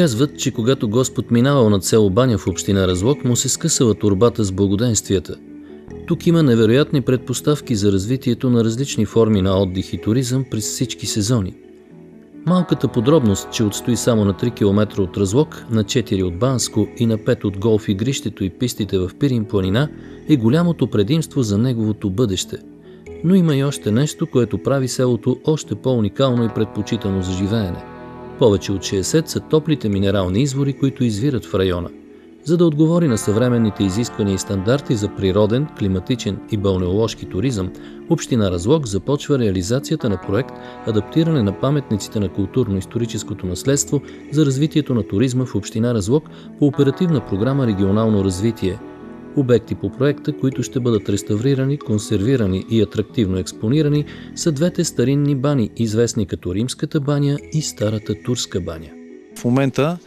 казват, че когато Господ минавал над село Баня в община Разлог, му се скъсала торбата с благоденствията. Тук има невероятни предпоставки за развитието на различни форми на отдих и туризъм през всички сезони. Малката подробност, че отстои само на 3 км от Разлог, на 4 от Банско и на 5 от голф игрището и пистите в Пирин планина, е голямото предимство за неговото бъдеще. Но има и още нещо, което прави селото още по-уникално и предпочитано за живеене. Повече от 60 са топлите минерални извори, които извират в района. За да отговори на съвременните изисквания и стандарти за природен, климатичен и балнеоложки туризъм, община Разлог започва реализацията на проект «Адаптиране на паметниците на културно-историческото наследство за развитието на туризма в община Разлог» по оперативна програма «Регионално развитие». Обекти по проекта, които ще бъдат реставрирани, консервирани и атрактивно експонирани, са двете старинни бани, известни като Римската баня и Старата турска баня. В момента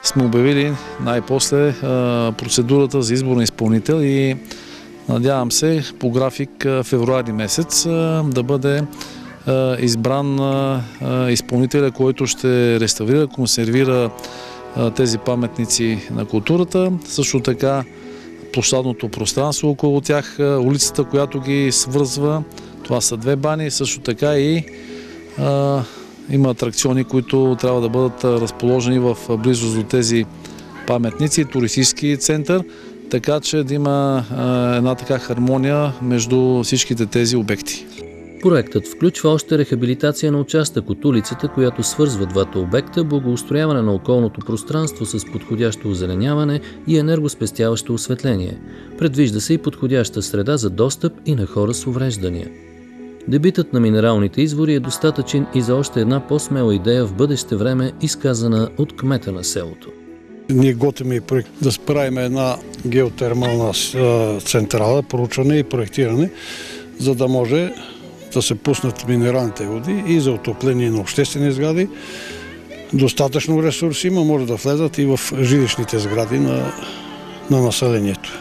сме обявили най-после процедурата за избор на изпълнител и надявам се по график февруари месец да бъде избран изпълнителя, който ще реставрира, консервира тези паметници на културата. Също така площадното пространство около тях, улицата, която ги свързва. Това са две бани, също така и има атракциони, които трябва да бъдат разположени в близост до тези паметници, туристически център, така че да има една така хармония между всичките тези обекти. Проектът включва още рехабилитация на участък от улицата, която свързва двата обекта, благоустрояване на околното пространство с подходящо озеленяване и енергоспестяващо осветление. Предвижда се и подходяща среда за достъп и на хора с увреждания. Дебитът на минералните извори е достатъчен и за още една по-смела идея в бъдеще време, изказана от кмета на селото. Ние готвим и проект да справим една геотермална централа, проучване и проектиране, за да може да се пуснат минералните води и за отопление на обществени сгради. Достатъчно ресурси има, може да влезат и в жилищните сгради на населението.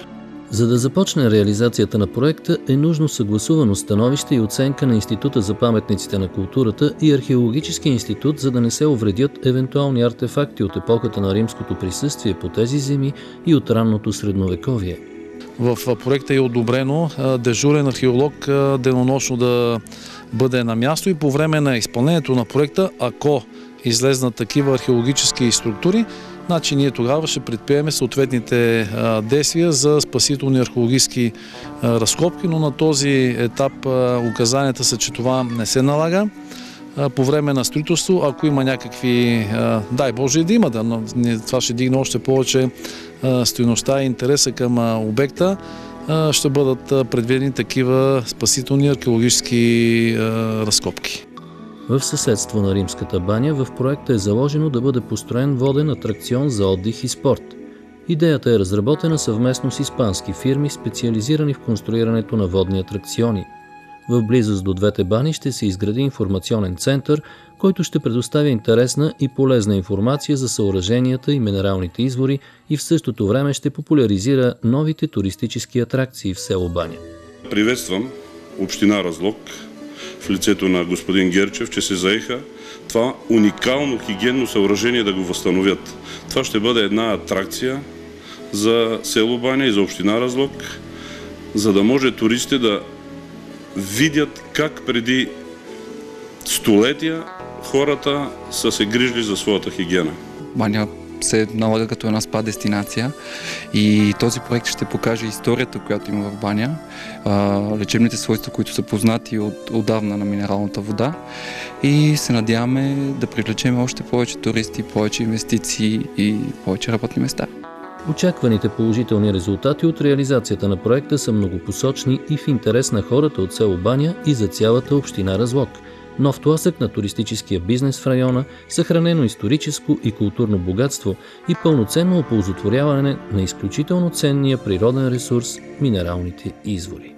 За да започне реализацията на проекта е нужно съгласувано становище и оценка на Института за паметниците на културата и Археологическия институт, за да не се увредят евентуални артефакти от епохата на римското присъствие по тези земи и от ранното средновековие. В проекта е одобрено дежурен археолог денонощно да бъде на място и по време на изпълнението на проекта, ако излезнат такива археологически структури, значи ние тогава ще предприемем съответните действия за спасителни археологически разкопки, но на този етап указанията са, че това не се налага. По време на строителство, ако има някакви, дай Боже да има, но това ще дигне още повече стойността и интереса към обекта, ще бъдат предвидени такива спасителни археологически разкопки. В съседство на Римската баня в проекта е заложено да бъде построен воден атракцион за отдих и спорт. Идеята е разработена съвместно с испански фирми, специализирани в конструирането на водни атракциони. В близост до двете бани ще се изгради информационен център, който ще предоставя интересна и полезна информация за съоръженията и минералните извори и в същото време ще популяризира новите туристически атракции в село Баня. Приветствам община Разлог в лицето на господин Герчев, че се заеха това уникално хигиенно съоръжение да го възстановят. Това ще бъде една атракция за село Баня и за община Разлог, за да може туристите да видят как преди столетия хората са се грижили за своята хигиена. Баня се налага като една спа дестинация и този проект ще покаже историята, която има в Баня, лечебните свойства, които са познати отдавна на минералната вода и се надяваме да привлечем още повече туристи, повече инвестиции и повече работни места. Очакваните положителни резултати от реализацията на проекта са многопосочни и в интерес на хората от село Баня и за цялата община Разлог. Нов тласък на туристическия бизнес в района, съхранено историческо и културно богатство и пълноценно оползотворяване на изключително ценния природен ресурс – минералните извори.